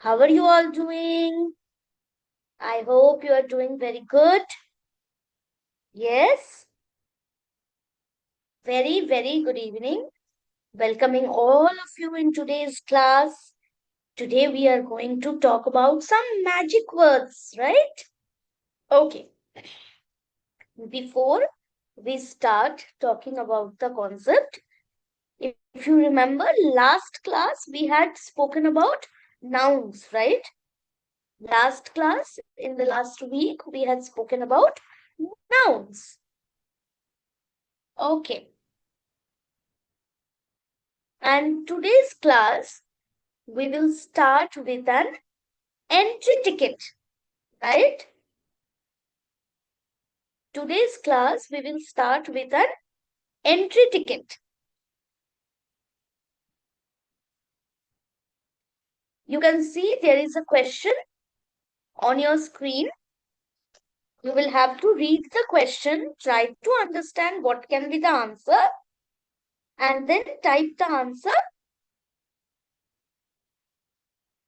How are you all doing? I hope you are doing very good. Yes, very good evening. Welcoming all of you in today's class. Today we are going to talk about some magic words, right? Okay, before we start talking about the concept, if you remember last class we had spoken about nouns, right? Last class, in the last week, we had spoken about nouns. Okay. And today's class, we will start with an entry ticket, right? Today's class, we will start with an entry ticket. You can see there is a question on your screen. You will have to read the question, try to understand what can be the answer, and then type the answer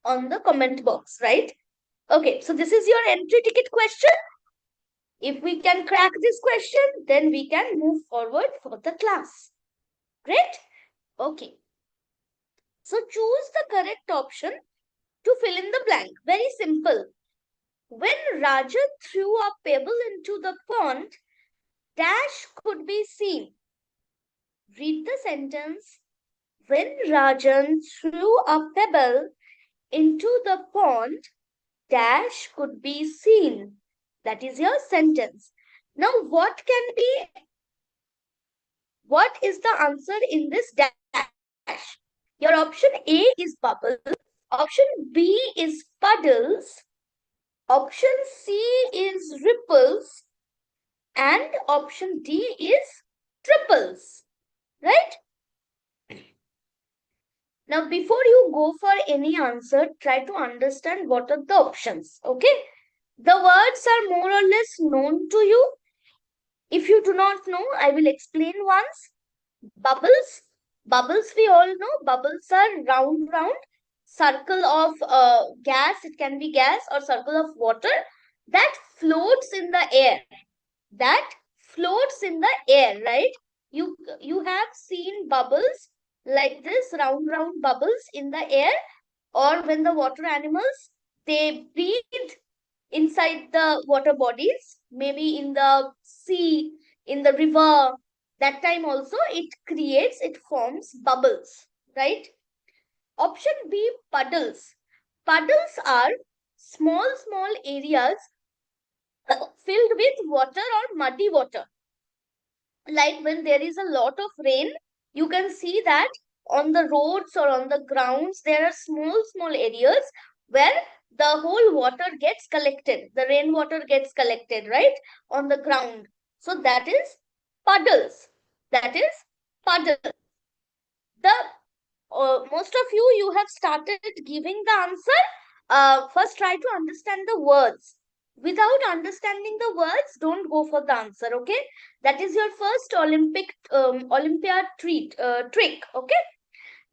on the comment box, right? Okay, so this is your entry ticket question. If we can crack this question, then we can move forward for the class. Great? Okay. So choose the correct option to fill in the blank. Very simple. When Rajan threw a pebble into the pond, dash could be seen. Read the sentence. When Rajan threw a pebble into the pond, dash could be seen. That is your sentence. Now, what is the answer in this dash? Your option A is bubbles, option B is puddles, option C is ripples, and option D is triples, right? Now, before you go for any answer, try to understand what are the options, okay? The words are more or less known to you. If you do not know, I will explain once. Bubbles. Bubbles, we all know. Bubbles are round circle of gas. It can be gas or circle of water that floats in the air. That floats in the air, right? You have seen bubbles like this, round bubbles in the air, or when the water animals, they breathe inside the water bodies, maybe in the sea, in the river. That time also it forms bubbles, right? Option B, puddles. Puddles are small areas filled with water or muddy water. Like when there is a lot of rain, you can see that on the roads or on the grounds, there are small areas where the whole water gets collected. The rainwater gets collected, right? On the ground. So that is puddles. That is puddle. The most of you have started giving the answer. First, try to understand the words. Without understanding the words, don't go for the answer. Okay, that is your first Olympiad trick. Okay,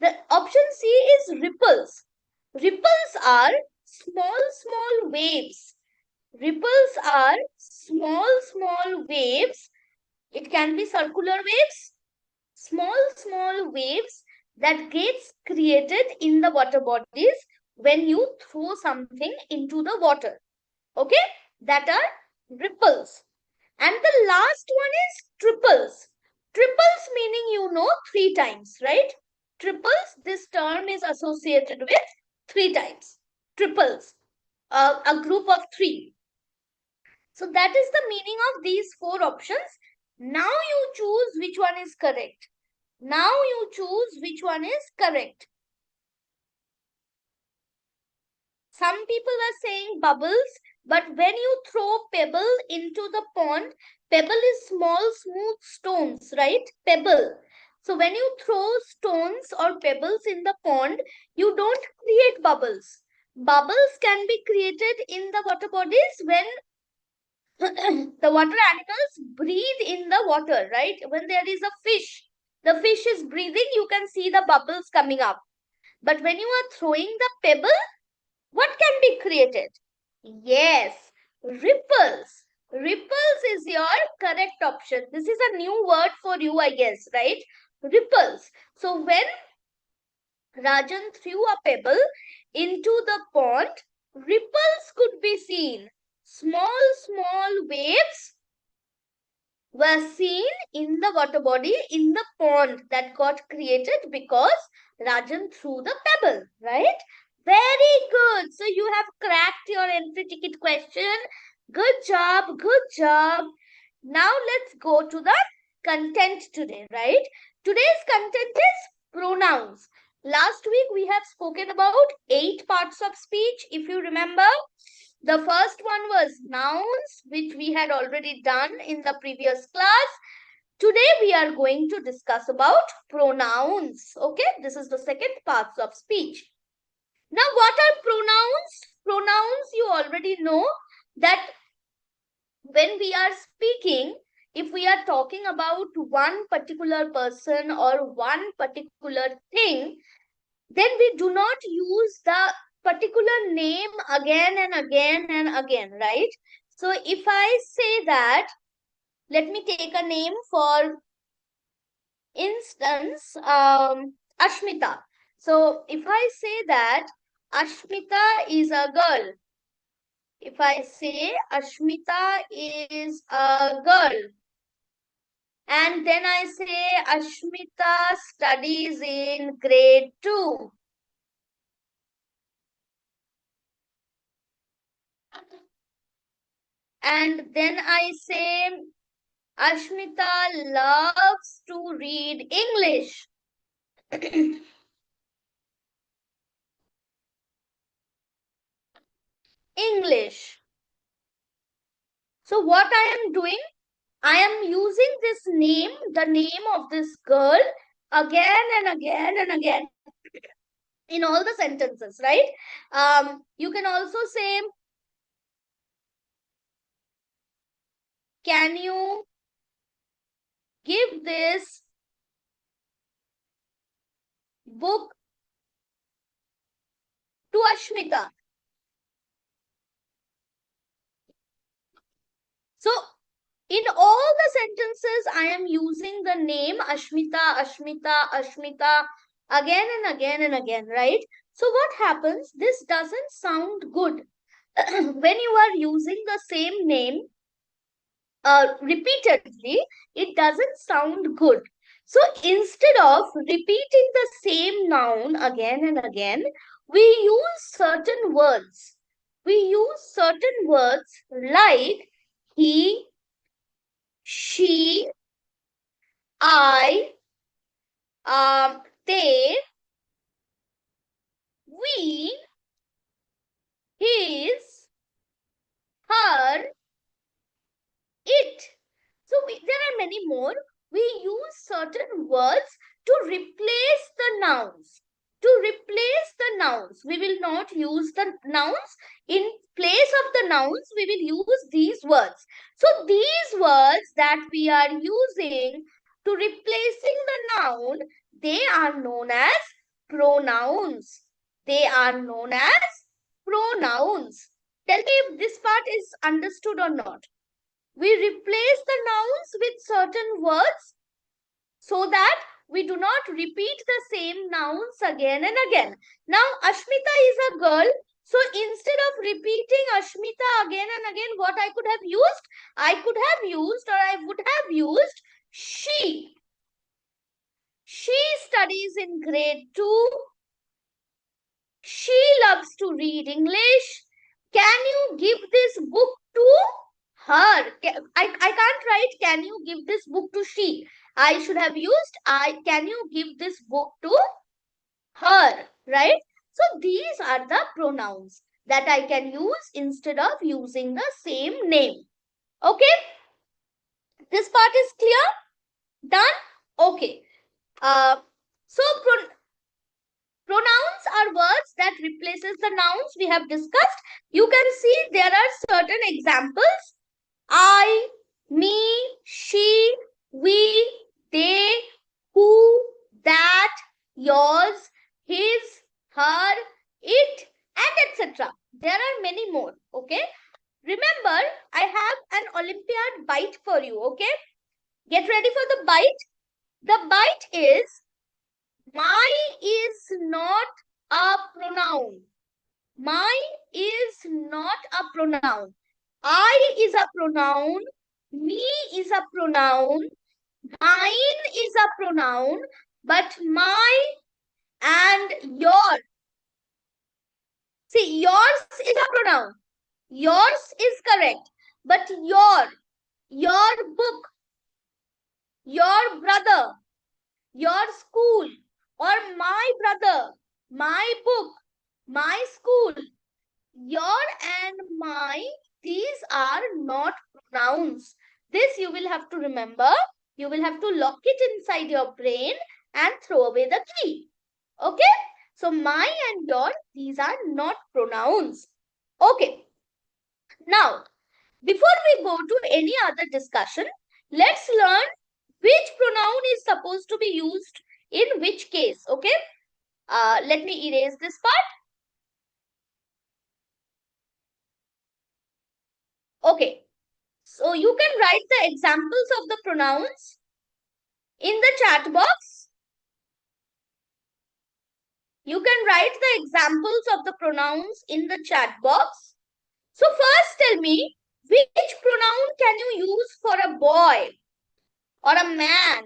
the option C is ripples. Ripples are small waves. Ripples are small waves. It can be circular waves, small waves that gets created in the water bodies when you throw something into the water. Okay, that are ripples. And the last one is triples. Triples meaning three times, right? Triples, this term is associated with three times. Triples, a group of three. So that is the meaning of these four options. Now you choose which one is correct. Now you choose which one is correct. Some people are saying bubbles, but when you throw pebble into the pond, pebble is small, smooth stones, right? Pebble. So when you throw stones or pebbles in the pond, you don't create bubbles. Bubbles can be created in the water bodies when the water animals breathe in the water, right? When there is a fish, the fish is breathing, you can see the bubbles coming up. But when you are throwing the pebble, What can be created? Yes, ripples. Ripples is your correct option. This is a new word for you, I guess, right? Ripples. So when Rajan threw a pebble into the pond, ripples could be seen. Small waves were seen in the water body in the pond that got created because Rajan threw the pebble, right? Very good. So you have cracked your entry ticket question. Good job, good job. Now let's go to the content today, right? Today's content is pronouns. Last week we have spoken about 8 parts of speech, if you remember. The first one was nouns, which we had already done in the previous class. Today we are going to discuss about pronouns. Okay, this is the second part of speech. Now, what are pronouns? Pronouns, you already know that when we are speaking, if we are talking about one particular person or one particular thing, then we do not use the particular name again and again and again, right? So if I say that, let me take a name for instance, Ashmita. So if I say that Ashmita is a girl, if I say Ashmita is a girl, and then I say Ashmita studies in grade 2. And then I say Ashmita loves to read English. English. So what I am doing, I am using this name, the name of this girl, again and again and again in all the sentences, right? You can also say, can you give this book to Ashmita? So in all the sentences, I am using the name Ashmita, Ashmita, Ashmita again and again and again, right? So what happens? This doesn't sound good. When you are using the same name repeatedly, it doesn't sound good. So instead of repeating the same noun again and again, we use certain words. We use certain words like he, she, I, they, we, his, her, it. So there are many more. We use certain words to replace the nouns. To replace the nouns, we will not use the nouns. In place of the nouns, we will use these words. So these words that we are using to replacing the noun, they are known as pronouns. They are known as pronouns. Tell me if this part is understood or not. We replace the nouns with certain words so that we do not repeat the same nouns again and again. Now, Ashmita is a girl. So, instead of repeating Ashmita again and again, what I could have used? I could have used or I would have used she. She studies in grade 2. She loves to read English. Can you give this book to her? I can't write, can you give this book to she? I should have used, can you give this book to her, right? So these are the pronouns that I can use instead of using the same name. Okay, this part is clear? Done? Okay. So pronouns are words that replaces the nouns we have discussed. You can see there are certain examples. I, me, she, we, they, who, that, yours, his, her, it, and etc. bite for you, okay? Get ready for the bite. The bite is, my is not a pronoun. My is not a pronoun. I is a pronoun. Me is a pronoun. Mine is a pronoun. But my and your. See, yours is a pronoun. Yours is correct. But your book, your brother, your school, or my brother, my book, my school, your and my, these are not pronouns. This you will have to remember. You will have to lock it inside your brain and throw away the key. Okay? So my and your, these are not pronouns. Okay. Now, before we go to any other discussion, let's learn which pronoun is supposed to be used in which case. Okay? Let me erase this part. Okay. So you can write the examples of the pronouns in the chat box. You can write the examples of the pronouns in the chat box. So first tell me, which pronoun can you use for a boy or a man?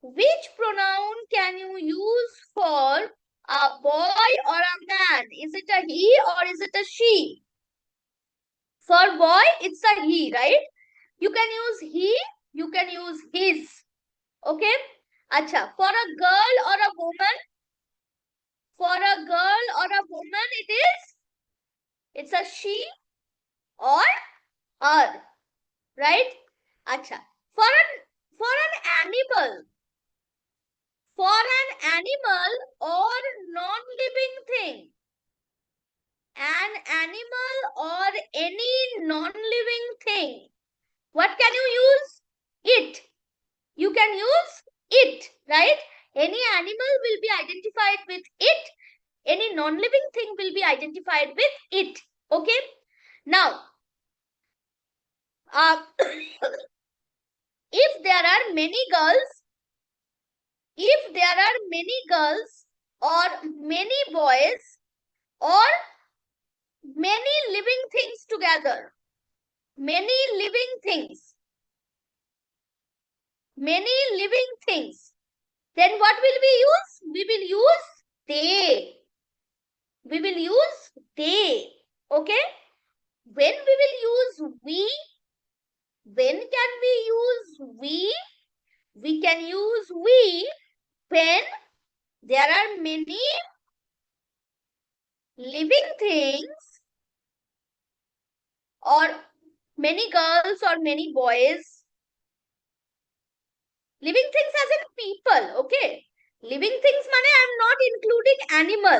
Which pronoun can you use for a boy or a man? Is it a he or is it a she? For boy, it's a he, right? You can use he, you can use his. Okay? Acha, for a girl or a woman, it's a she or her, right? Acha, for an animal or non-living thing, an animal or any non-living thing, what can you use? It. You can use it, right? Any animal will be identified with it. Any non-living thing will be identified with it. Okay? Now, if there are many girls or many boys or many living things together, many living things, then what will we use? We will use they. We will use they. Okay? When we will use we? When can we use we? We can use we when there are many living things or many girls or many boys. Living things as in people, okay? Living things mean I am not including animal.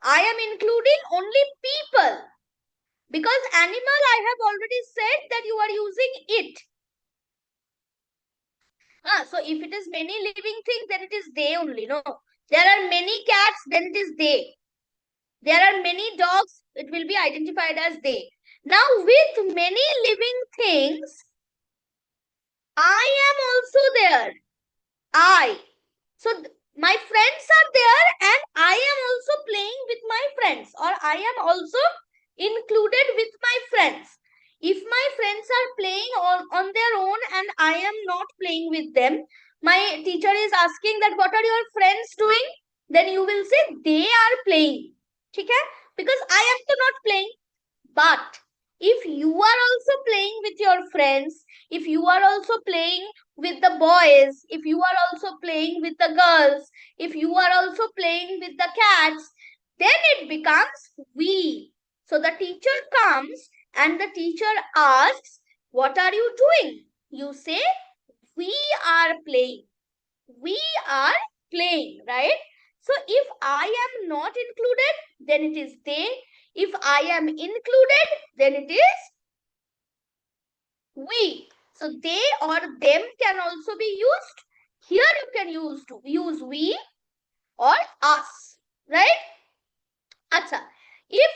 I am including only people. Because animal, I have already said that you are using it. So if it is many living things, then it is they only. No, there are many cats, then it is they. There are many dogs, it will be identified as they. Now with many living things, I am also there. I. So my friends are there and I am also playing with my friends, or I am also included with my friends. If my friends are playing on their own and I am not playing with them, my teacher is asking that what are your friends doing? Then you will say they are playing. Okay? Because I am so not playing. But if you are also playing with your friends, if you are also playing with the boys, if you are also playing with the girls, if you are also playing with the cats, then it becomes we. So the teacher comes and the teacher asks, what are you doing? You say, we are playing. We are playing, right? So if I am not included, then it is they. If I am included, then it is we. So they or them can also be used. Here you can use we or us, right? Acha, if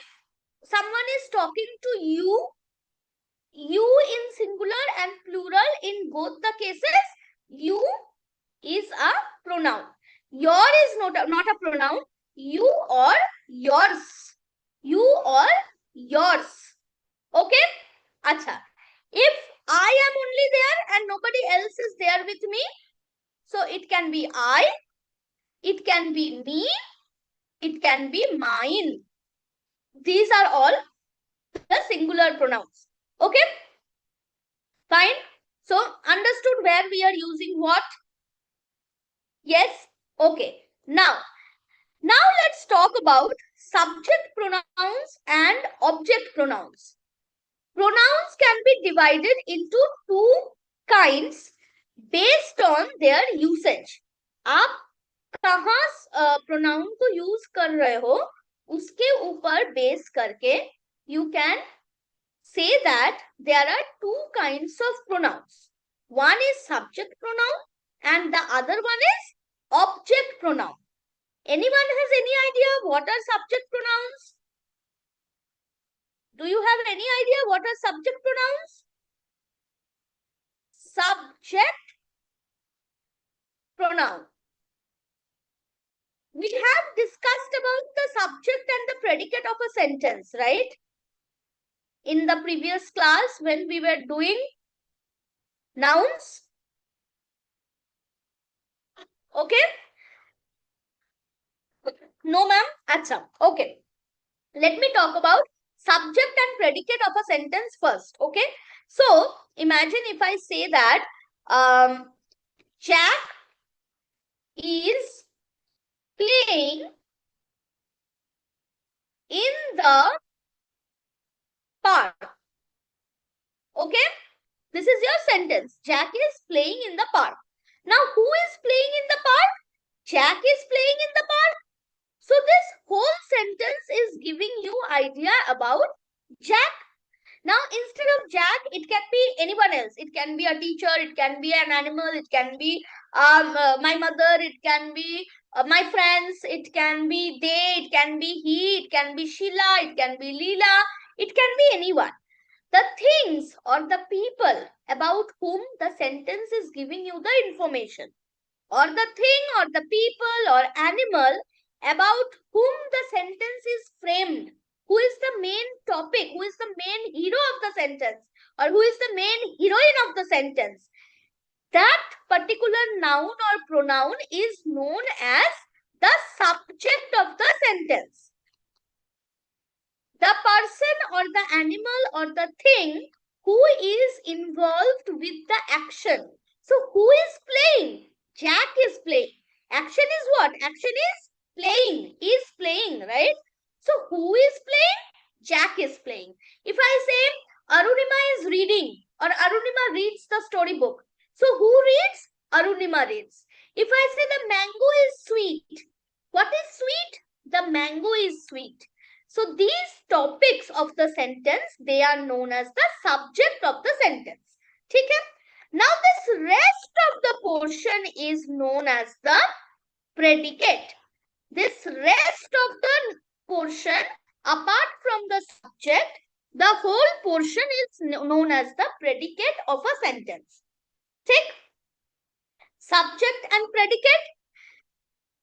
someone is talking to you You in singular and plural in both the cases. You is a pronoun. Your is not a pronoun. You or yours. You or yours. Okay? Acha. If I am only there and nobody else is there with me, so it can be I, it can be me, it can be mine. These are all the singular pronouns. Okay? Fine. So, understood where we are using what? Yes? Okay. Now let's talk about subject pronouns and object pronouns. Pronouns can be divided into two kinds based on their usage. आप कहाँ pronoun को use कर रहे हो उसके ऊपर base करके you can say that there are two kinds of pronouns. One is subject pronoun and the other one is object pronoun. Anyone has any idea what are subject pronouns? Do you have any idea what are subject pronouns? Subject pronoun. We have discussed about the subject and the predicate of a sentence, right? In the previous class when we were doing nouns. Okay? No, ma'am? Acha. Okay. Let me talk about subject and predicate of a sentence first. Okay? So, imagine if I say that Jack is playing in the park. Okay? This is your sentence. Jack is playing in the park. Now, who is playing in the park? Jack is playing in the park. So, this whole sentence is giving you idea about Jack. Now, instead of Jack, it can be anyone else. It can be a teacher, it can be an animal, it can be my mother, it can be my friends, it can be they, it can be he, it can be Sheila, it can be Leela, it can be anyone. The things or the people about whom the sentence is giving you the information, or the thing or the people or animal about whom the sentence is framed, who is the main topic, who is the main hero of the sentence, or who is the main heroine of the sentence. That particular noun or pronoun is known as the subject of the sentence. The person or the animal or the thing who is involved with the action. So, who is playing? Jack is playing. Action is what? Action is playing, right? So, who is playing? Jack is playing. If I say Arunima is reading or Arunima reads the storybook. So, who reads? Arunima reads. If I say the mango is sweet. What is sweet? The mango is sweet. So, these topics of the sentence, they are known as the subject of the sentence. Okay? Now, this rest of the portion is known as the predicate. This rest of the portion, apart from the subject, the whole portion is known as the predicate of a sentence. Take subject and predicate.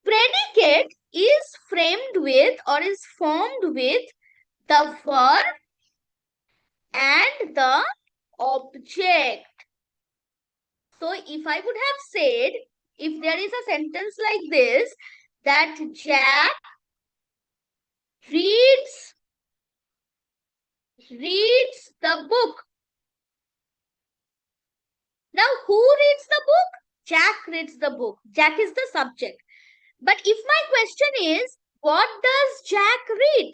Predicate is framed with or is formed with the verb and the object. So, if I would have said, if there is a sentence like this, that Jack reads the book. Now, who reads the book? Jack reads the book. Jack is the subject. But if my question is, what does Jack read?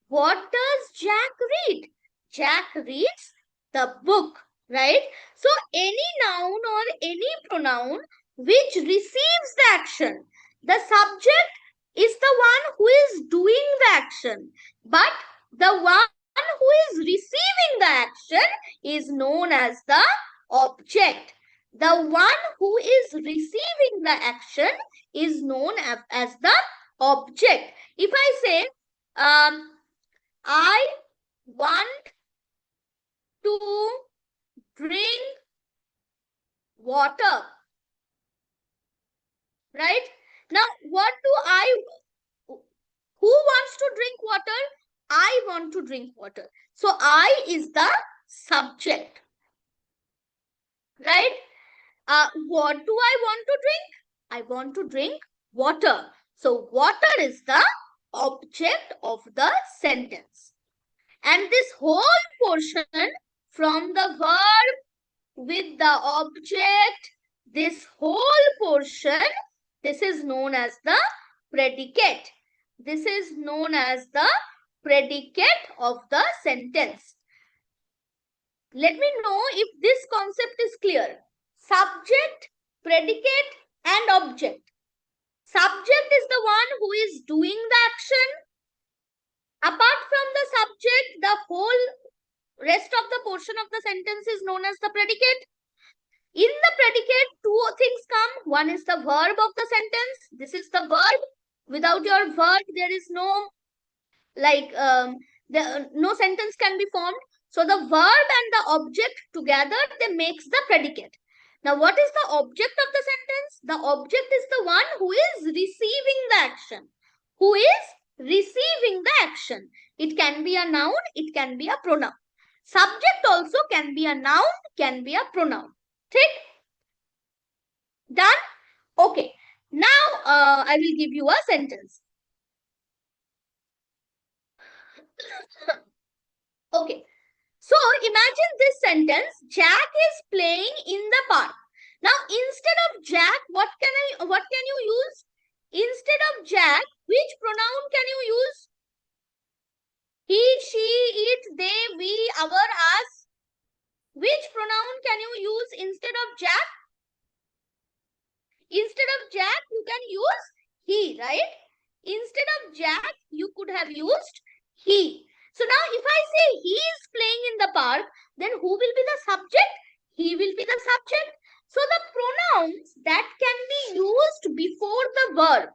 What does Jack read? Jack reads the book, right? So, any noun or any pronoun which receives the action, the subject is the one who is doing the action, but the one who is receiving the action is known as the object. The one who is receiving the action is known as the object. If I say, I want to drink water. Right? Now, who wants to drink water? I want to drink water. So, I is the subject. Right? What do I want to drink? I want to drink water. So, water is the object of the sentence. And this whole portion from the verb with the object, this whole portion, this is known as the predicate. This is known as the predicate of the sentence. Let me know if this concept is clear. Subject, predicate, and object. Subject is the one who is doing the action. Apart from the subject, the whole rest of the portion of the sentence is known as the predicate. In the predicate, two things come. One is the verb of the sentence. This is the verb. Without your verb, there is no no sentence can be formed. So the verb and the object together, they makes the predicate. Now, what is the object of the sentence? The object is the one who is receiving the action. Who is receiving the action. It can be a noun, it can be a pronoun. Subject also can be a noun, can be a pronoun. Take? Done? Okay. Now, I will give you a sentence. Okay. So, imagine this sentence. Jack is playing in the park. Now, instead of Jack, what can you use? Instead of Jack, which pronoun can you use? He, she, it, they, we, our, us. Which pronoun can you use instead of Jack? Instead of Jack, you can use he, right? Instead of Jack, you could have used he. So now if I say he is playing in the park, then who will be the subject? He will be the subject. So the pronouns that can be used before the verb,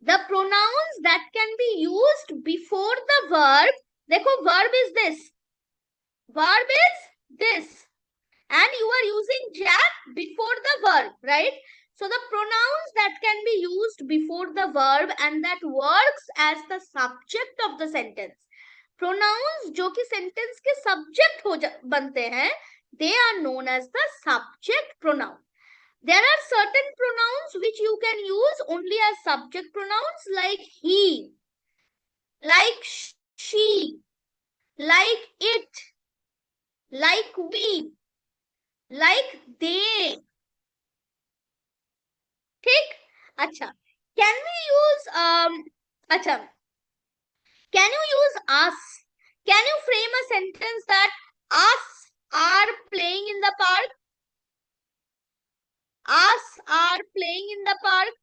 the pronouns that can be used before the verb, देखो verb is this. Verb is this. And you are using Jack before the verb, right? So the pronouns that can be used before the verb and that works as the subject of the sentence. Pronouns जो कि sentence के subject बनते हैं, they are known as the subject pronoun. There are certain pronouns which you can use only as subject pronouns, like he, like she, like it, like we, like they. ठीक? अच्छा. Can we use अच्छा. Can you use us? Can you frame a sentence that us are playing in the park? Us are playing in the park.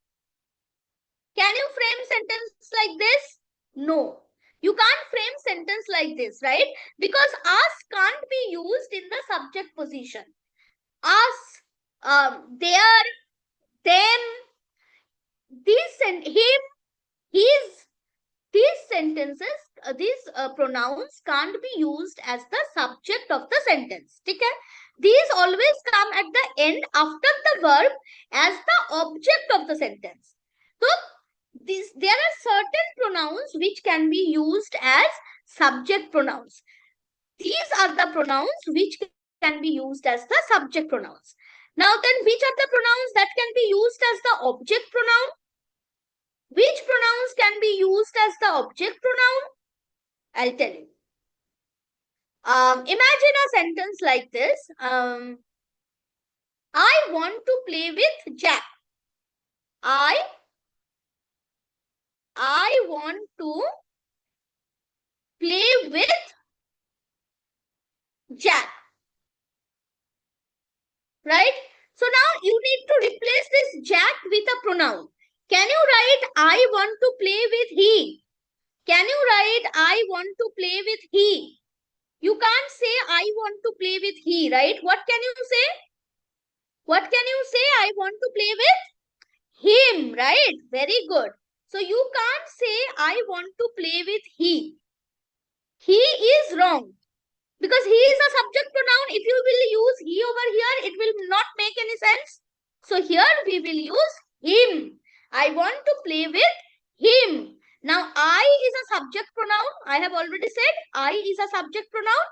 Can you frame sentence like this? No. You can't frame sentence like this, right? Because us can't be used in the subject position. Us, their, them, this and him, his, these sentences, these pronouns can't be used as the subject of the sentence. Okay? These always come at the end after the verb as the object of the sentence. So, there are certain pronouns which can be used as subject pronouns. These are the pronouns which can be used as the subject pronouns. Now then, which are the pronouns that can be used as the object pronoun? Which pronouns can be used as the object pronoun? I'll tell you. Imagine a sentence like this. I want to play with Jack. I want to play with Jack. Right? So now you need to replace this Jack with a pronoun. Can you write I want to play with he? Can you write I want to play with he? You can't say I want to play with he, right? What can you say? What can you say? I want to play with him, right? Very good. So you can't say I want to play with he. He is wrong because he is a subject pronoun. If you will use he over here, it will not make any sense. So here we will use him. I want to play with him. Now I is a subject pronoun. I have already said I is a subject pronoun.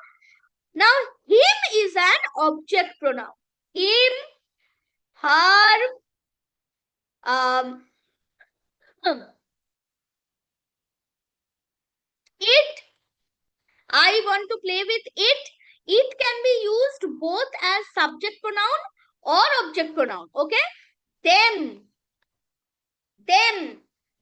Now him is an object pronoun. Him, her, it. I want to play with it. It can be used both as subject pronoun or object pronoun. Okay. Them.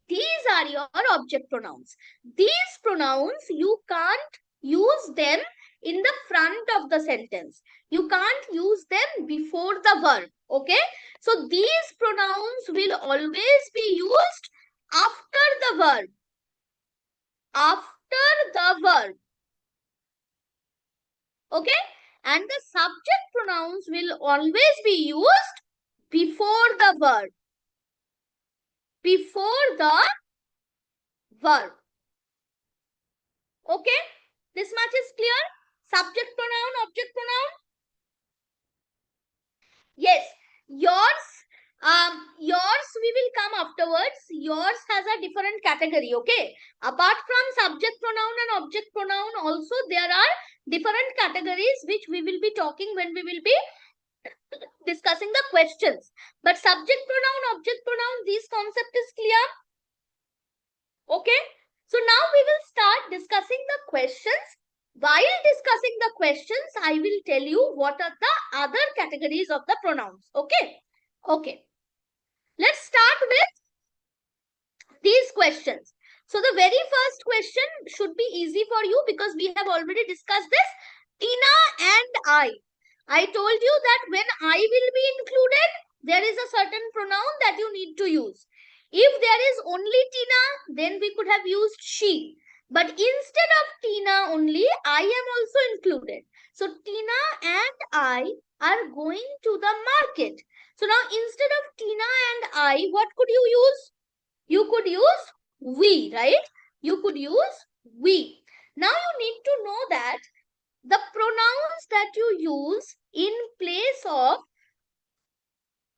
These are your object pronouns. These pronouns, you can't use them in the front of the sentence. You can't use them before the verb. Okay. So these pronouns will always be used after the verb. After the verb. Okay. And the subject pronouns will always be used before the verb. Before the verb. Okay. This much is clear. Subject pronoun, object pronoun. Yes. Yours we will come afterwards. Yours has a different category. Okay. Apart from subject pronoun and object pronoun, also there are different categories which we will be talking when we will be discussing the questions. But subject pronoun, object pronoun, this concept is clear. Okay. So now we will start discussing the questions. While discussing the questions, I will tell you what are the other categories of the pronouns. Okay. Okay. Let's start with these questions. So the very first question should be easy for you because we have already discussed this. Tina and I told you that when I will be included, there is a certain pronoun that you need to use. If there is only Tina, then we could have used she. But instead of Tina only, I am also included. So Tina and I are going to the market. So now instead of Tina and I, what could you use? You could use we, right? You could use we. Now you need to know that the pronouns that you use in place of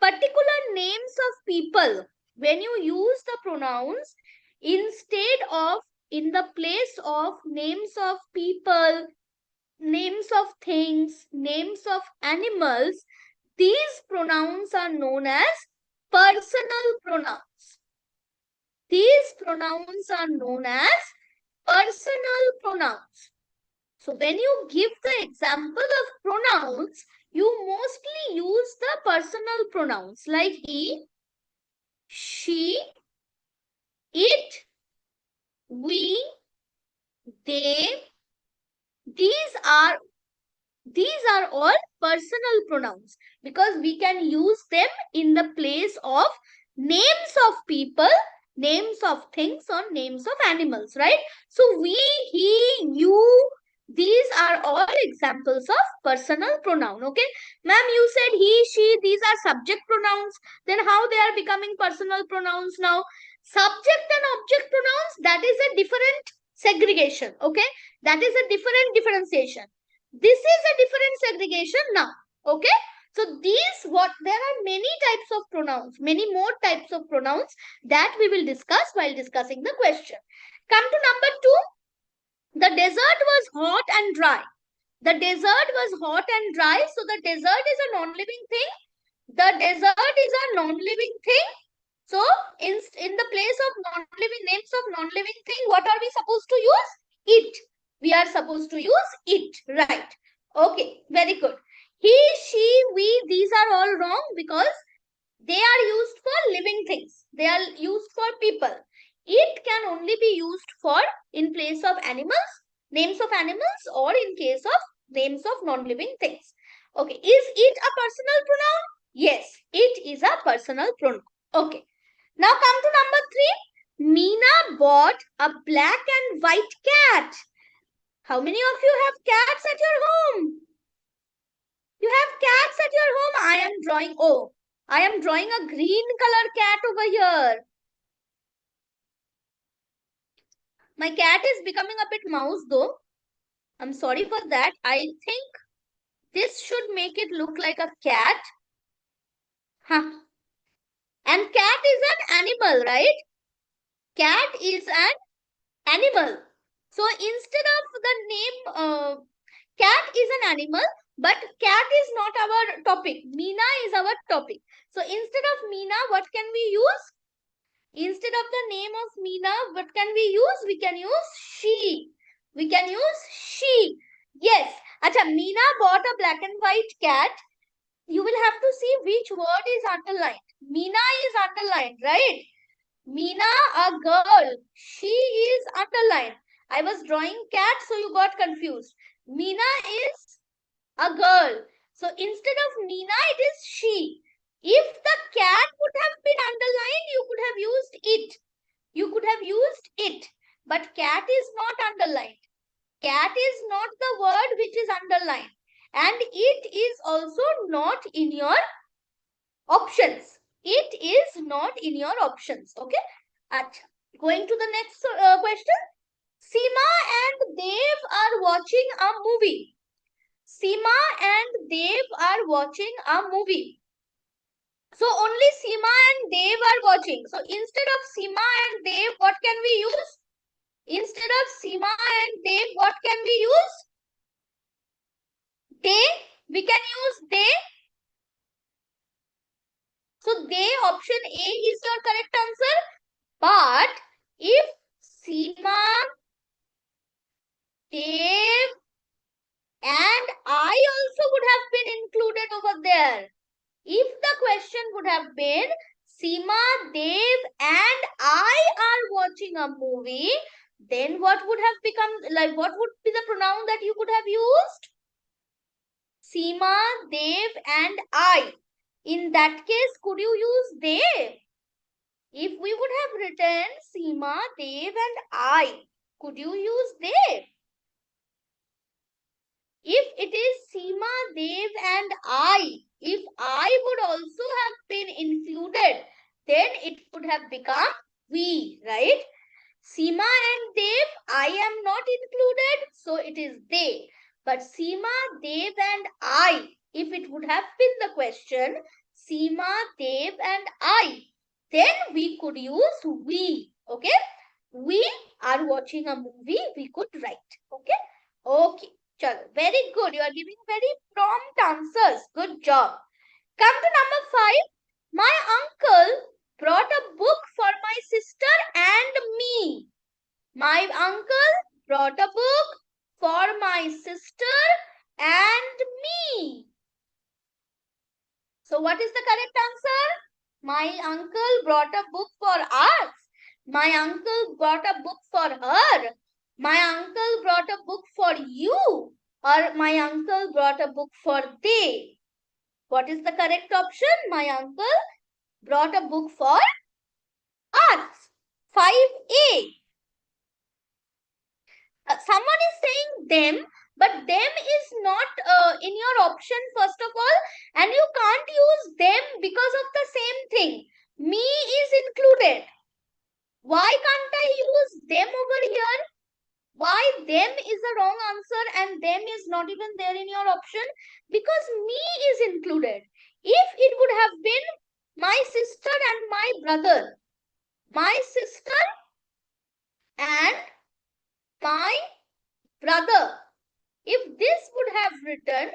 particular names of people, when you use the pronouns instead of in the place of names of people, names of things, names of animals, these pronouns are known as personal pronouns. These pronouns are known as personal pronouns. So when you give the example of pronouns, you mostly use the personal pronouns like he, she, it, we, they. These are all personal pronouns because we can use them in the place of names of people, names of things, or names of animals, right? So we, he, you, these are all examples of personal pronoun. Okay, ma'am, you said he, she, these are subject pronouns. Then how they are becoming personal pronouns now? Subject and object pronouns, that is a different segregation. Okay, that is a different differentiation. This is a different segregation now. Okay, so there are many types of pronouns, many more types of pronouns that we will discuss while discussing the question. Come to number 2. The desert was hot and dry. The desert was hot and dry. So the desert is a non-living thing. The desert is a non-living thing. So in the place of non-living, names of non-living thing, what are we supposed to use? It. We are supposed to use it, right? Okay, very good. He, she, we, these are all wrong because they are used for living things. They are used for people. It can only be used for in place of animals, names of animals, or in case of names of non-living things. Okay, is it a personal pronoun? Yes, it is a personal pronoun. Okay. Now come to number 3. Meena bought a black and white cat. How many of you have cats at your home? You have cats at your home? I am drawing a green color cat over here. My cat is becoming a bit mouse though. I'm sorry for that. I think this should make it look like a cat. Huh. And cat is an animal, right? Cat is an animal. So instead of the name, cat is an animal, but cat is not our topic. Meena is our topic. So instead of Meena, what can we use? Instead of the name of Meena, what can we use? We can use she. We can use she. Yes. Acha, Meena bought a black and white cat. You will have to see which word is underlined. Meena is underlined, right? Meena, a girl. She is underlined. I was drawing cat, so you got confused. Meena is a girl. So instead of Meena, it is she. If the cat would have been underlined, you could have used it. You could have used it. But cat is not underlined. Cat is not the word which is underlined. And it is also not in your options. It is not in your options. Okay. Achha. Going to the next question. Seema and Dev are watching a movie. Seema and Dev are watching a movie. So only Seema and Dev are watching. So instead of Seema and Dev, what can we use? Instead of Seema and Dev, what can we use? They. We can use they. So they, option A is your correct answer. But if Seema, Dev, and I also would have been included over there. If the question would have been Seema, Dev, and I are watching a movie, then what would have become, like, what would be the pronoun that you could have used? Seema, Dev, and I. In that case, could you use they? If we would have written Seema, Dev, and I, could you use they? If it is Seema, Dev, and I, if I would also have been included, then it would have become we, right? Seema and Dev, I am not included, so it is they. But Seema, Dev, and I, if it would have been the question, Seema, Dev, and I, then we could use we, okay? We are watching a movie, we could write, okay? Okay, chalo. Very good. You are giving very prompt answers. Good job. Come to number 5. My uncle brought a book for my sister and me. My uncle brought a book for my sister and me. So what is the correct answer? My uncle brought a book for us. My uncle brought a book for her. My uncle brought a book for you. Or my uncle brought a book for they. What is the correct option? My uncle brought a book for us. 5A. Someone is saying them, but them is not in your option first of all, and you can't use them because of the same thing. Me is included. Why can't I use them over here? Why them is the wrong answer and them is not even there in your option? Because me is included. If it would have been my sister and my brother, my sister and my brother, if this would have written,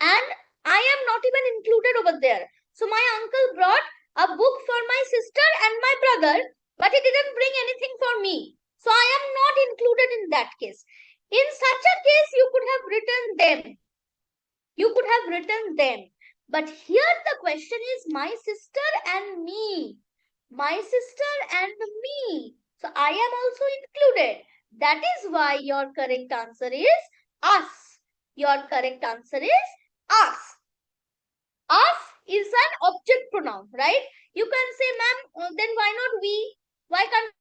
and I am not even included over there. So my uncle brought a book for my sister and my brother, but he didn't bring anything for me. So I am not included in that case. In such a case, you could have written them. You could have written them. But here the question is my sister and me. My sister and me. So I am also included. That is why your correct answer is us. Your correct answer is us. Us is an object pronoun, right? You can say, ma'am, then why not we? Why can't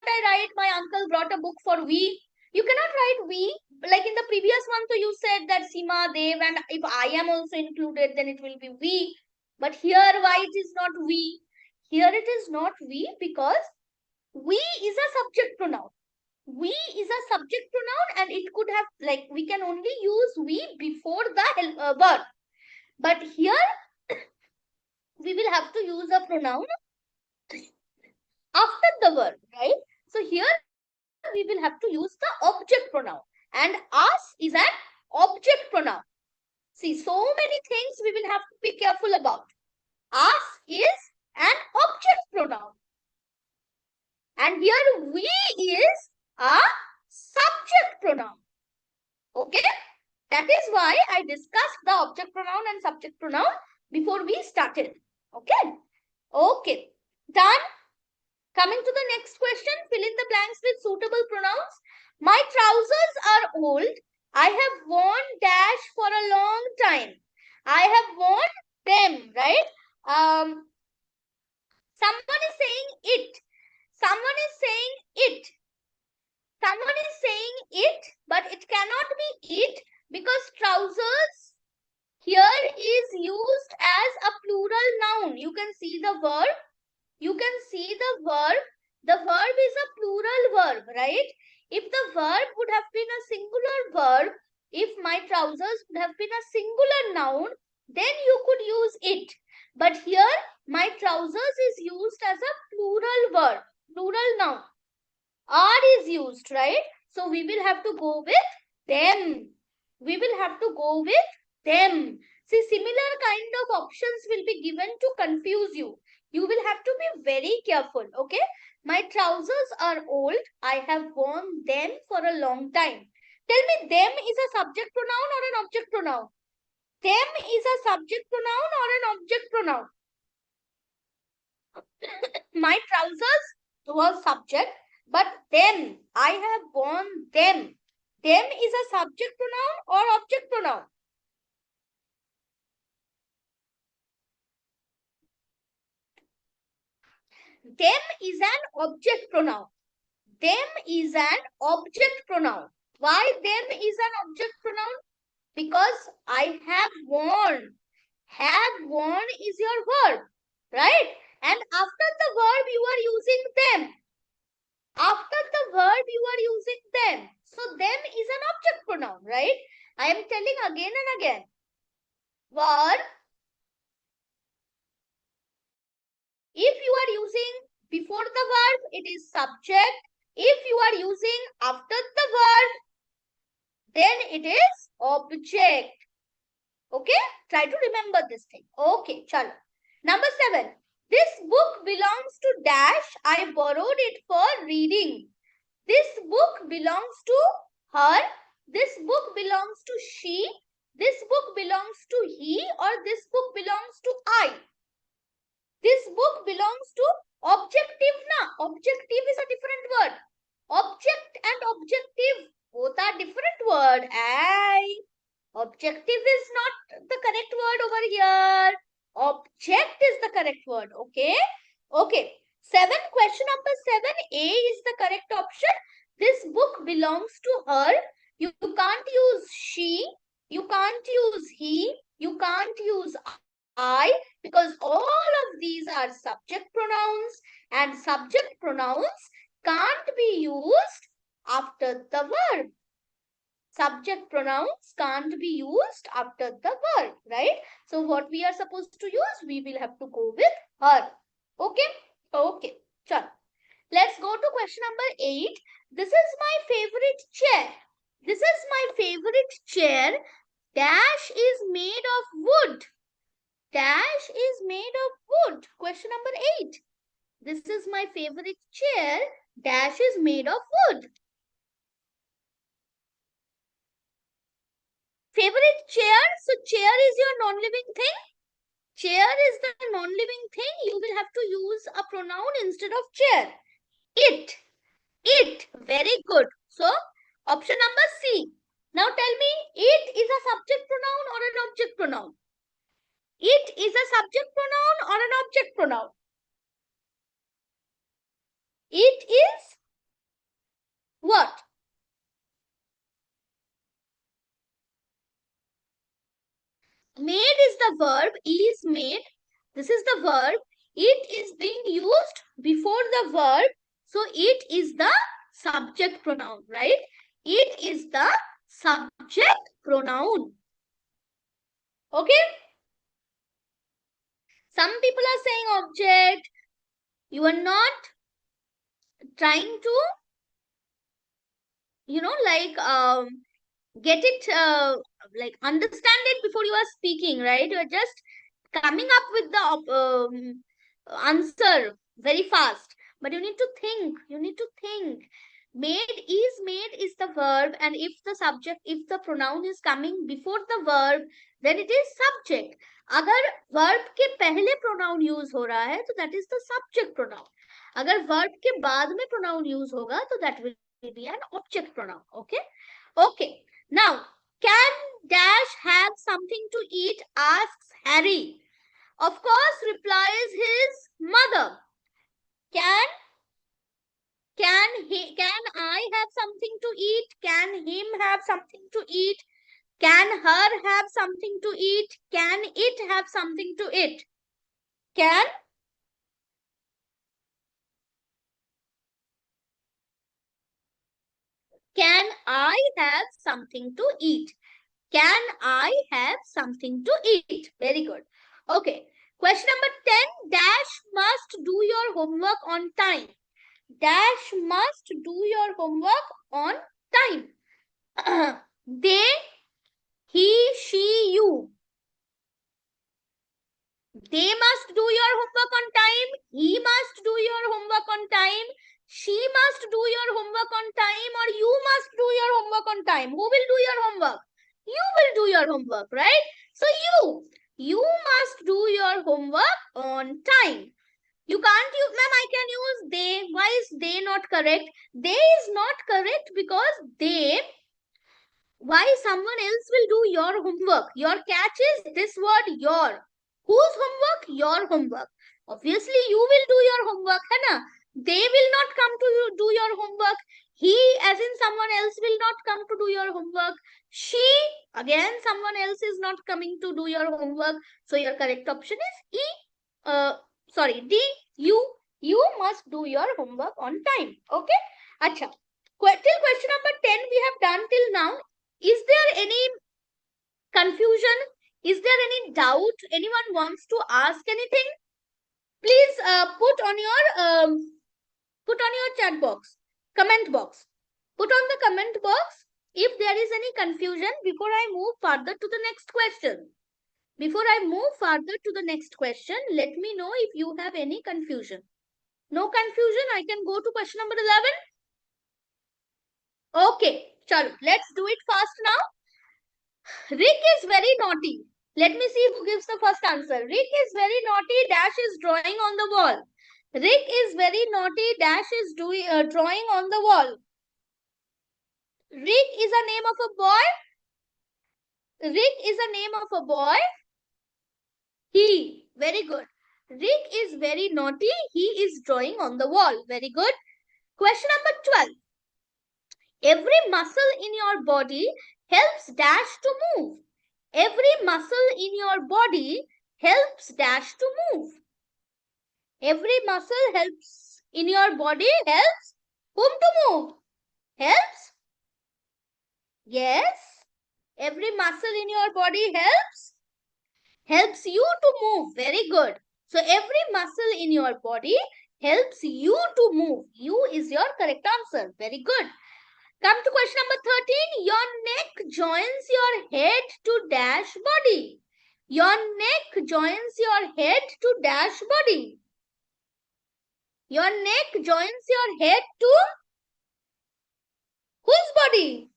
I write my uncle brought a book for we? You cannot write we. Like in the previous one, so you said that Seema, Dev, and if I am also included, then it will be we. But here, why it is not we? Here it is not we because we is a subject pronoun. We is a subject pronoun, and it could have, like, we can only use we before the verb. But here we will have to use a pronoun after the verb, right? So here we will have to use the object pronoun, and us is an object pronoun. See, so many things we will have to be careful about. Us is an object pronoun, and here we is a subject pronoun. Okay, that is why I discussed the object pronoun and subject pronoun before we started. Okay, done. Coming to the next question, fill in the blanks with suitable pronouns. My trousers are old. I have worn dash for a long time. I have worn them, right? Someone is saying it. Someone is saying it. Someone is saying it, but it cannot be it because trousers here is used as a plural noun. You can see the verb. You can see the verb. The verb is a plural verb, right? If the verb would have been a singular verb, if my trousers would have been a singular noun, then you could use it. But here, my trousers is used as a plural verb, plural noun. Are is used, right? So we will have to go with them. We will have to go with them. See, similar kind of options will be given to confuse you. You will have to be very careful, okay? My trousers are old. I have worn them for a long time. Tell me, them is a subject pronoun or an object pronoun? Them is a subject pronoun or an object pronoun? My trousers was subject, but them, I have worn them. Them is a subject pronoun or object pronoun? Them is an object pronoun. Them is an object pronoun. Why them is an object pronoun? Because I have worn. Have worn is your verb, right? And after the verb, you are using them. After the verb, you are using them. So, them is an object pronoun, right? I am telling again and again. Verb, if you are using before the verb, it is subject. If you are using after the verb, then it is object. Okay? Try to remember this thing. Okay, chalo. Number 7. This book belongs to dash. I borrowed it for reading. This book belongs to her. This book belongs to she. This book belongs to he, or this book belongs to I. This book belongs to objective na. Objective is a different word. Object and objective, both are different word. Objective is not the correct word over here. Object is the correct word. Okay. Okay. 7. Question number 7. A is the correct option. This book belongs to her. You can't use she. You can't use he. You can't use I, because all of these are subject pronouns, and subject pronouns can't be used after the verb. Subject pronouns can't be used after the verb, right? So what we are supposed to use? We will have to go with her. Okay? Okay. Chalo. Let's go to question number 8. This is my favorite chair. This is my favorite chair. Dash is made of wood. Dash is made of wood. Question number 8. This is my favorite chair. Dash is made of wood. Favorite chair. So chair is your non-living thing. Chair is the non-living thing. You will have to use a pronoun instead of chair. It. It. Very good. So option number C. Now tell me, it is a subject pronoun or an object pronoun? It is a subject pronoun or an object pronoun? It is what? Made is the verb. Is made. This is the verb. It is being used before the verb. So it is the subject pronoun, right? It is the subject pronoun. Okay? Some people are saying object. You are not trying to, get it, understand it before you are speaking, right? You are just coming up with the answer very fast, but you need to think. Made is the verb, and if the pronoun is coming before the verb, then it is subject. अगर verb के पहले pronoun use हो रहा है, तो that is the subject pronoun. अगर verb के बाद में pronoun use होगा, तो that will be an object pronoun. Okay. Now, can Dash have something to eat? Asks Harry. Of course, replies his mother. Can I have something to eat? Can him have something to eat? Can her have something to eat? Can it have something to eat? Can I have something to eat? Can I have something to eat? Very good. Okay. Question number 10. Dash must do your homework on time. Dash must do your homework on time. They, he, she, you. They must do your homework on time. He must do your homework on time. She must do your homework on time, or you must do your homework on time. Who will do your homework? You will do your homework, right? So you must do your homework on time. You can't use, ma'am, I can use they. Why is they not correct? They is not correct because why someone else will do your homework. Your catch is this word your. Whose homework? Your homework. Obviously, you will do your homework, है ना? They will not come to you, do your homework. He, as in someone else, will not come to do your homework. She, again, someone else is not coming to do your homework. So your correct option is D. You must do your homework on time. Okay? Acha. Till question number 10 we have done till now. Is there any confusion? Is there any doubt? Anyone wants to ask anything? Please put on your chat box, comment box. Put on the comment box if there is any confusion before I move further to the next question. Before I move further to the next question, let me know if you have any confusion. No confusion, I can go to question number 11. Okay, chalo, let's do it fast now. Rick is very naughty. Let me see who gives the first answer. Rick is very naughty. Dash is drawing on the wall. Rick is very naughty. Dash is drawing on the wall. Rick is a name of a boy. Rick is a name of a boy. He. Very good. Rick is very naughty. He is drawing on the wall. Very good. Question number 12. Every muscle in your body helps Dash to move. Every muscle in your body helps Dash to move. Every muscle helps in your body helps whom to move? Helps? Yes. Every muscle in your body helps you to move. Very good. So every muscle in your body helps you to move. You is your correct answer. Very good. Come to question number 13. Your neck joins your head to dash body. Your neck joins your head to dash body. Your neck joins your head to whose body?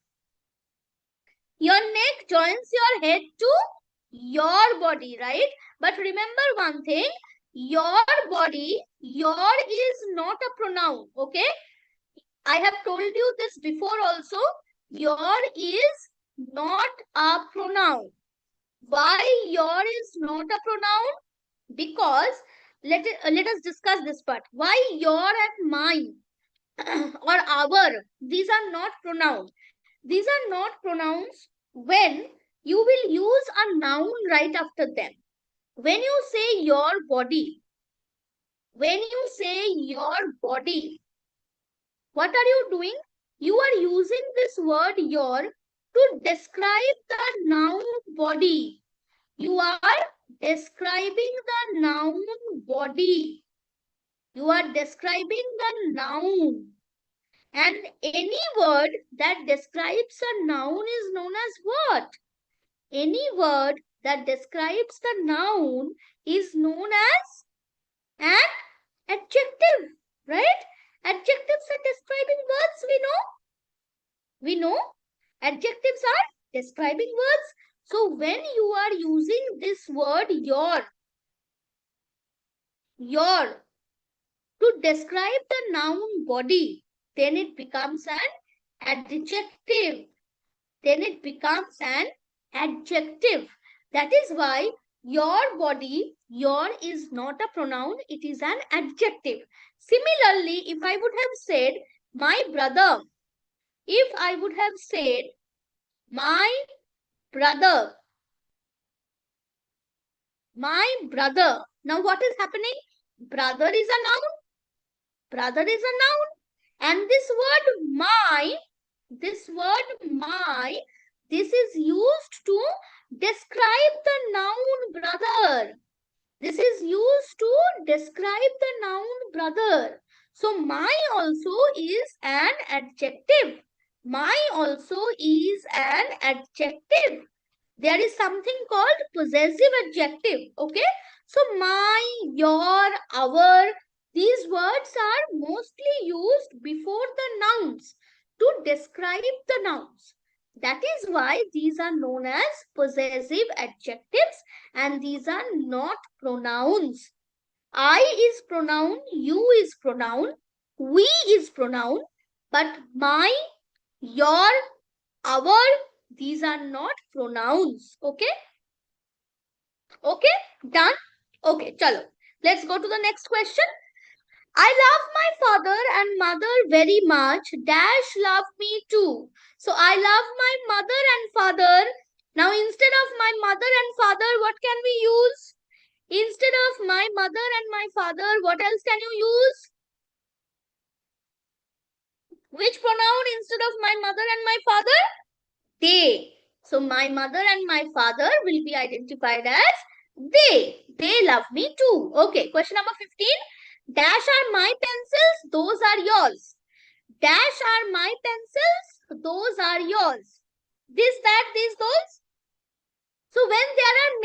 Your neck joins your head to your body, right? But remember one thing. Your body, your is not a pronoun, okay? I have told you this before also. Your is not a pronoun. Why your is not a pronoun? Because let us discuss this part. Why your and mine or our, these are not pronouns. These are not pronouns when you will use a noun right after them. When you say your body, What are you doing? You are using this word your to describe the noun body. You are describing the noun body. You are describing the noun. And any word that describes a noun is known as what? Any word that describes the noun is known as an adjective, right? Adjectives are describing words, we know. We know adjectives are describing words. So when you are using this word your to describe the noun body, then it becomes an adjective. Then it becomes an adjective. That is why your body, your is not a pronoun, it is an adjective. Similarly, if I would have said my brother, if I would have said my brother, my brother. Now what is happening? Brother is a noun. Brother is a noun. And this word my, this is used to describe the noun brother. This is used to describe the noun brother. So my also is an adjective. My also is an adjective. There is something called possessive adjective. Okay. So my, your, our, these words are mostly used before the nouns to describe the nouns. That is why these are known as possessive adjectives and these are not pronouns. I is pronoun, you is pronoun, we is pronoun, but my, your, our, these are not pronouns. Okay. Okay. Done. Okay. Chalo. Let's go to the next question. I love my father and mother very much. Dash love me too. So I love my mother and father. Now instead of my mother and father, what can we use? Instead of my mother and my father, what else can you use? Which pronoun instead of my mother and my father? They. So my mother and my father will be identified as they. They love me too. Okay, question number 15. Dash are my pencils, those are yours. Dash are my pencils, those are yours. This, that, these, those. So when there are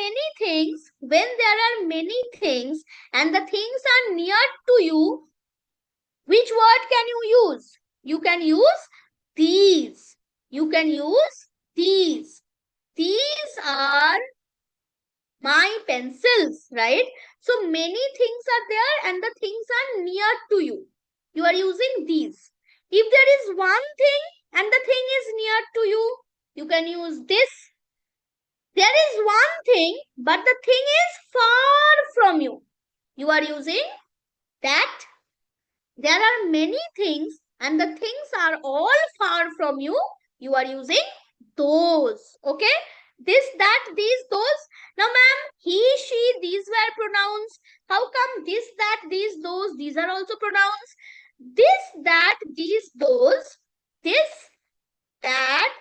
many things and the things are near to you, which word can you use? You can use these. You can use these. These are my pencils, right? So many things are there and the things are near to you. You are using these. If there is one thing and the thing is near to you, you can use this. There is one thing, but the thing is far from you. You are using that. There are many things and the things are all far from you. You are using those. Okay. This, that, these, those. Now, ma'am, he, she, these were pronouns. How come this, that, these, those? These are also pronouns. This, that, these, those. This, that,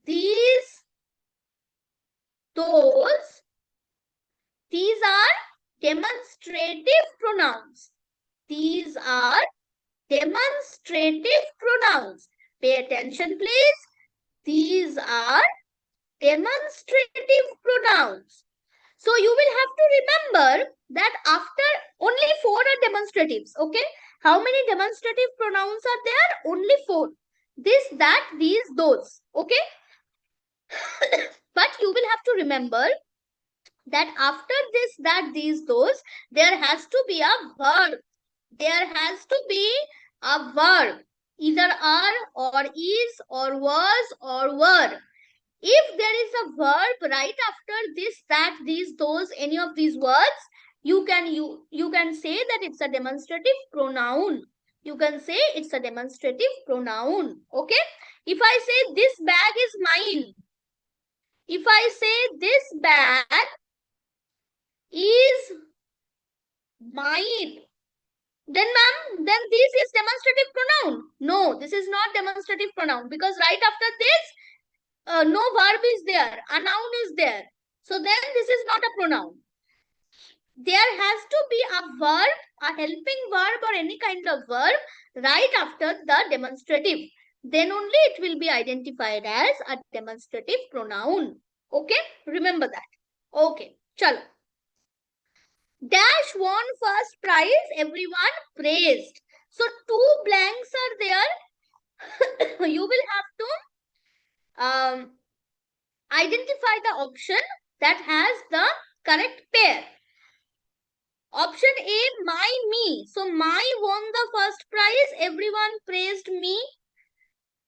these, those. These are demonstrative pronouns. These are demonstrative pronouns. Pay attention, please. These are demonstrative pronouns. So you will have to remember that after only 4 are demonstratives. Okay. How many demonstrative pronouns are there? Only 4. This, that, these, those. Okay. But you will have to remember that after this, that, these, those, there has to be a verb. There has to be a verb. Either are or is or was or were. If there is a verb right after this, that, these, those, any of these words, you can say that it's a demonstrative pronoun. You can say it's a demonstrative pronoun. Okay. If I say this bag is mine. If I say this bag is mine. Then ma'am, then this is demonstrative pronoun. No, this is not demonstrative pronoun because right after this, no verb is there. A noun is there. So then this is not a pronoun. There has to be a verb, a helping verb or any kind of verb right after the demonstrative. Then only it will be identified as a demonstrative pronoun. Okay, remember that. Okay, chalo. Dash won first prize, everyone praised. So two blanks are there. You will have to identify the option that has the correct pair. Option A, me. So my won the first prize, everyone praised me.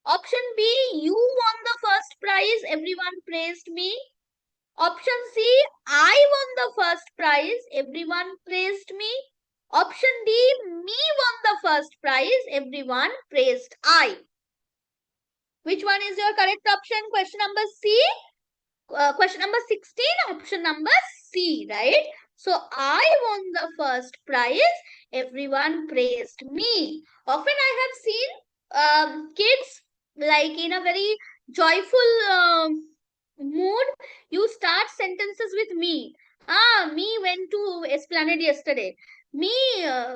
Option B, you won the first prize, everyone praised me. Option C, I won the first prize, everyone praised me. Option D, me won the first prize, everyone praised I. Which one is your correct option? Question number C. Question number 16, option number C, right? So I won the first prize, everyone praised me. Often I have seen kids like in a very joyful mood, you start sentences with me. Me went to Esplanade yesterday. Me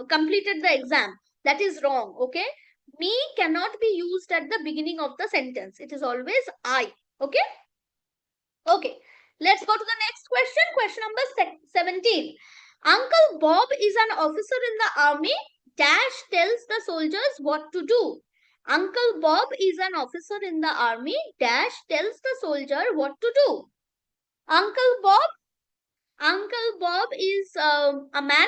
completed the exam. That is wrong, okay? Me cannot be used at the beginning of the sentence. It is always I, okay? Okay, let's go to the next question. Question number 17. Uncle Bob is an officer in the army. Dash tells the soldiers what to do. Uncle Bob is an officer in the army. Dash tells the soldier what to do. Uncle Bob. Uncle Bob is a man,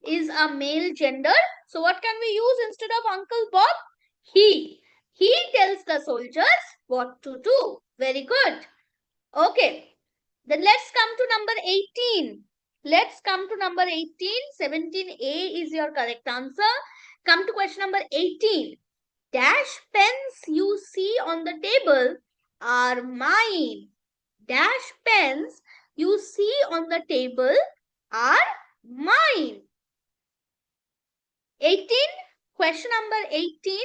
is a male gender. So what can we use instead of Uncle Bob? He. He tells the soldiers what to do. Very good. Okay. Then let's come to number 18. Let's come to number 18. 17A is your correct answer. Come to question number 18. Dash pens you see on the table are mine. Dash pens you see on the table are mine. 18. Question number 18.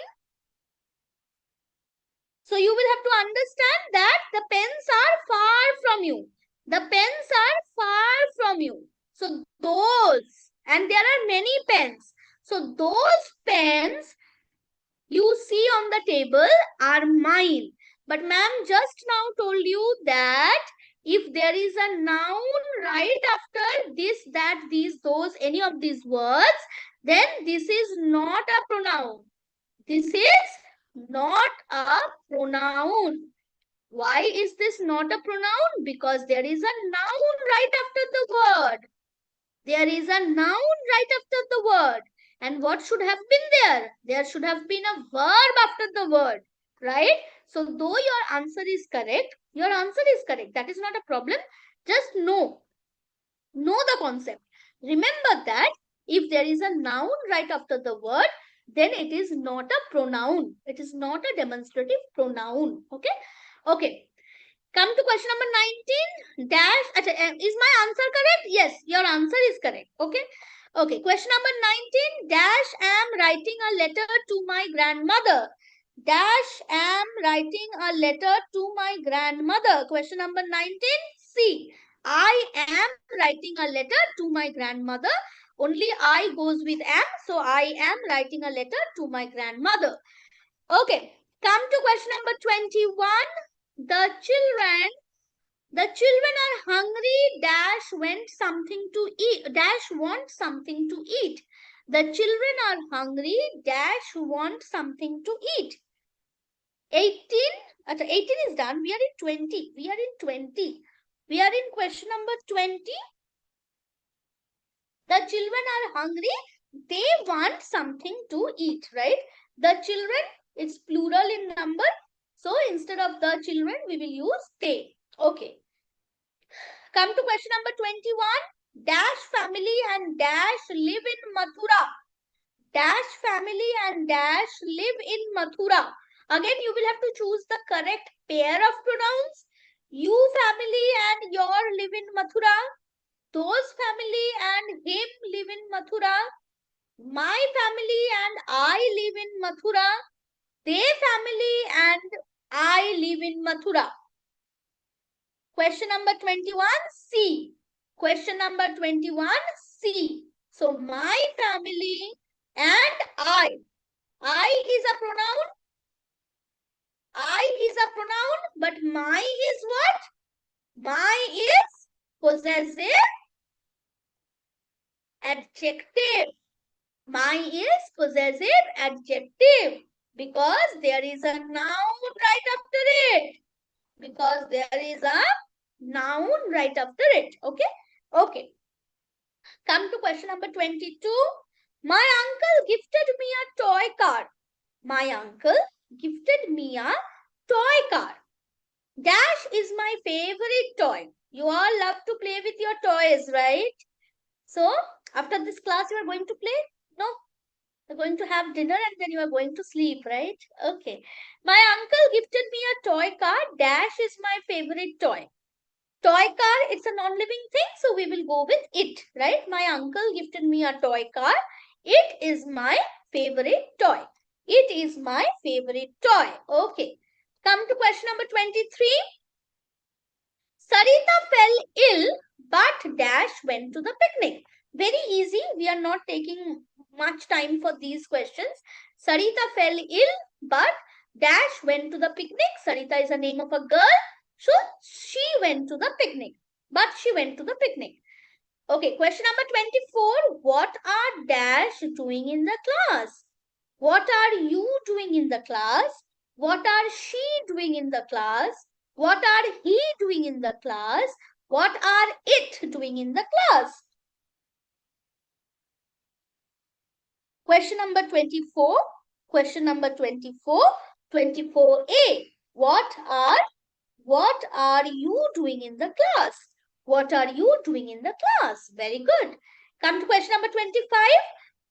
So you will have to understand that the pens are far from you. The pens are far from you. So those, and there are many pens. So those pens you see on the table are mine. But ma'am just now told you that if there is a noun right after this, that, these, those, any of these words, then this is not a pronoun. This is not a pronoun. Why is this not a pronoun? Because there is a noun right after the word. There is a noun right after the word. And what should have been there? There should have been a verb after the word. Right? So though your answer is correct, your answer is correct. That is not a problem. Just know the concept. Remember that if there is a noun right after the word, then it is not a pronoun. It is not a demonstrative pronoun. Okay? Okay. Come to question number 19. Dash. Is my answer correct? Yes, your answer is correct. Okay. Okay. Question number 19. Dash am writing a letter to my grandmother. Dash am writing a letter to my grandmother. Question number 19. C. I am writing a letter to my grandmother. Only I goes with am. So I am writing a letter to my grandmother. Okay. Come to question number 21. The children are hungry. Dash want something to eat. Dash want something to eat. The children are hungry. Dash want something to eat. 18. 18 is done. We are in 20. We are in 20. We are in question number 20. The children are hungry. They want something to eat, right? The children, it's plural in number. So instead of the children, we will use they. Okay. Come to question number 21. Dash family and dash live in Mathura. Dash family and dash live in Mathura. Again, you will have to choose the correct pair of pronouns. You family and your live in Mathura. Those family and him live in Mathura. My family and I live in Mathura. Their family and I live in Mathura. Question number 21, C. Question number 21, C. So, my family and I. I is a pronoun. I is a pronoun, but my is what? My is possessive adjective. My is possessive adjective because there is a noun right after it. Because there is a noun right after it. Okay? Okay. Come to question number 22. My uncle gifted me a toy car. My uncle gifted me a toy car. Dash is my favorite toy. You all love to play with your toys, right? So, after this class, you are going to play? No? You're going to have dinner and then you are going to sleep, right? Okay. My uncle gifted me a toy car. Dash is my favorite toy. Toy car, it's a non-living thing, so we will go with it, right? My uncle gifted me a toy car. It is my favorite toy. It is my favorite toy. Okay. Come to question number 23. Sarita fell ill, but Dash went to the picnic. Very easy. We are not taking much time for these questions. Sarita fell ill, but Dash went to the picnic. Sarita is the name of a girl. So she went to the picnic. But she went to the picnic. Okay, question number 24. What are Dash doing in the class? What are you doing in the class? What are she doing in the class? What are he doing in the class? What are it doing in the class? Question number 24. Question number 24. 24A. What are you doing in the class? What are you doing in the class? Very good. Come to question number 25.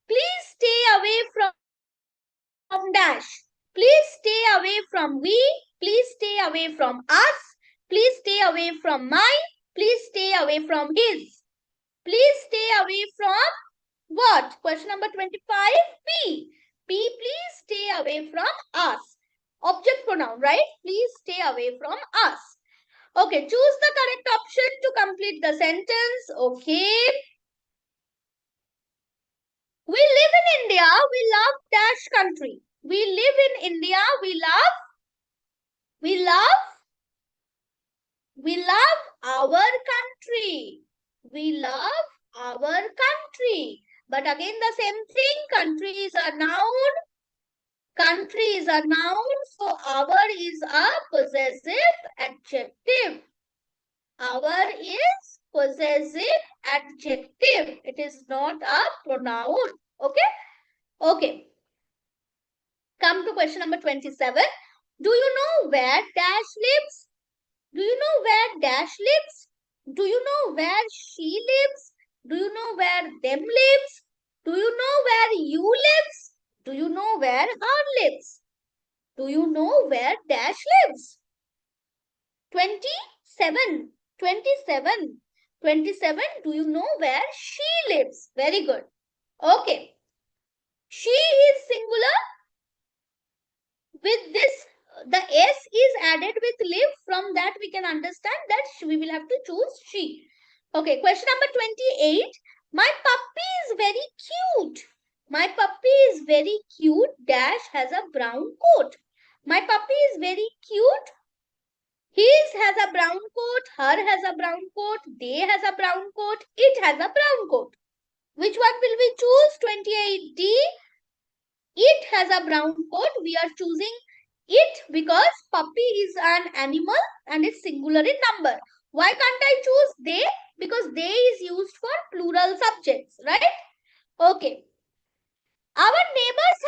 Please stay away from Dash. Please stay away from we. Please stay away from us. Please stay away from mine. Please stay away from his. Please stay away from what? Question number 25. P. P, please stay away from us. Object pronoun, right? Please stay away from us. Okay, choose the correct option to complete the sentence. Okay. We live in India. We love dash country. We live in India. We love our country. We love our country. But again, the same thing. Country is a noun. Country is a noun. So our is a possessive adjective. Our is possessive adjective. It is not a pronoun. Okay? Okay. Come to question number 27. Do you know where Dash lives? Do you know where Dash lives? Do you know where she lives? Do you know where them lives? Do you know where you lives? Do you know where her lives? Do you know where Dash lives? 27. 27. 27. Do you know where she lives? Very good. Okay. She is singular. With this, the S is added with live. From that, we can understand that we will have to choose she. Okay, question number 28. My puppy is very cute. My puppy is very cute. Dash has a brown coat. My puppy is very cute. His has a brown coat. Her has a brown coat. They has a brown coat. It has a brown coat. Which one will we choose? 28D. It has a brown coat. We are choosing it because puppy is an animal and it's singular in number. Why can't I choose they? Because they is used for plural subjects, right? Okay. Our neighbors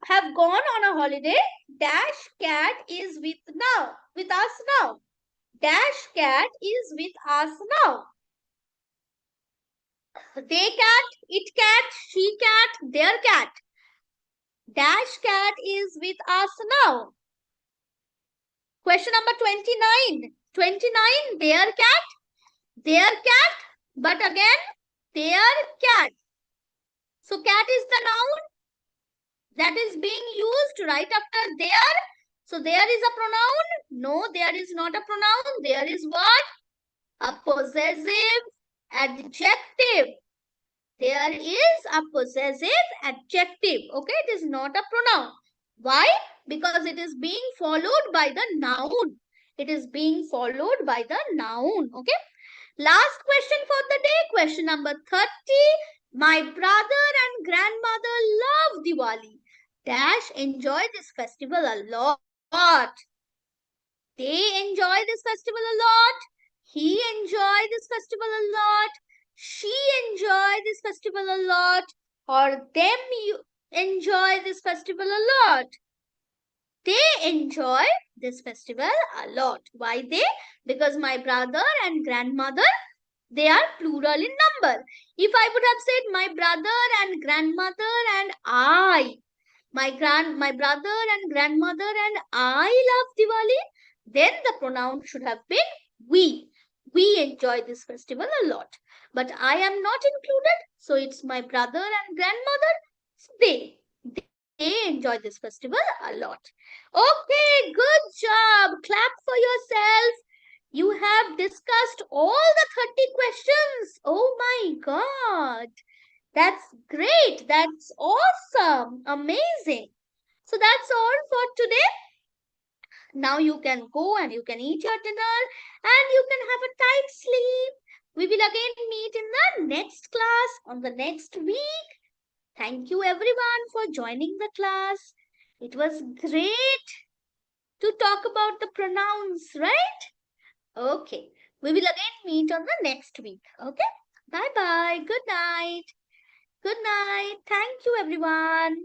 have gone on a holiday. Dash cat is with us now. Dash cat is with us now. They cat, it cat, she cat, their cat. Dash cat is with us now. Question number 29. 29, their cat, but again, their cat. So cat is the noun that is being used right after there. So there is a pronoun. No, there is not a pronoun. There is what? A possessive adjective. There is a possessive adjective. Okay, it is not a pronoun. Why? Because it is being followed by the noun. It is being followed by the noun. Okay. Last question for the day. Question number 30. My brother and grandmother love Diwali. Dash enjoy this festival a lot. They enjoy this festival a lot. He enjoy this festival a lot. She enjoy this festival a lot. Or them enjoy this festival a lot. They enjoy this festival a lot. Why they? Because my brother and grandmother, they are plural in number. If I would have said my brother and grandmother and I, my brother and grandmother and I love Diwali, then the pronoun should have been we. We enjoy this festival a lot. But I am not included, so it's my brother and grandmother. They. They enjoy this festival a lot. Okay, good job. Clap for yourself. You have discussed all the 30 questions. Oh my God. That's great. That's awesome. Amazing. So that's all for today. Now you can go and you can eat your dinner and you can have a tight sleep. We will again meet in the next class on the next week. Thank you everyone for joining the class. It was great to talk about the pronouns, right? Okay. We will again meet on the next week. Okay. Bye bye. Good night. Good night. Thank you everyone.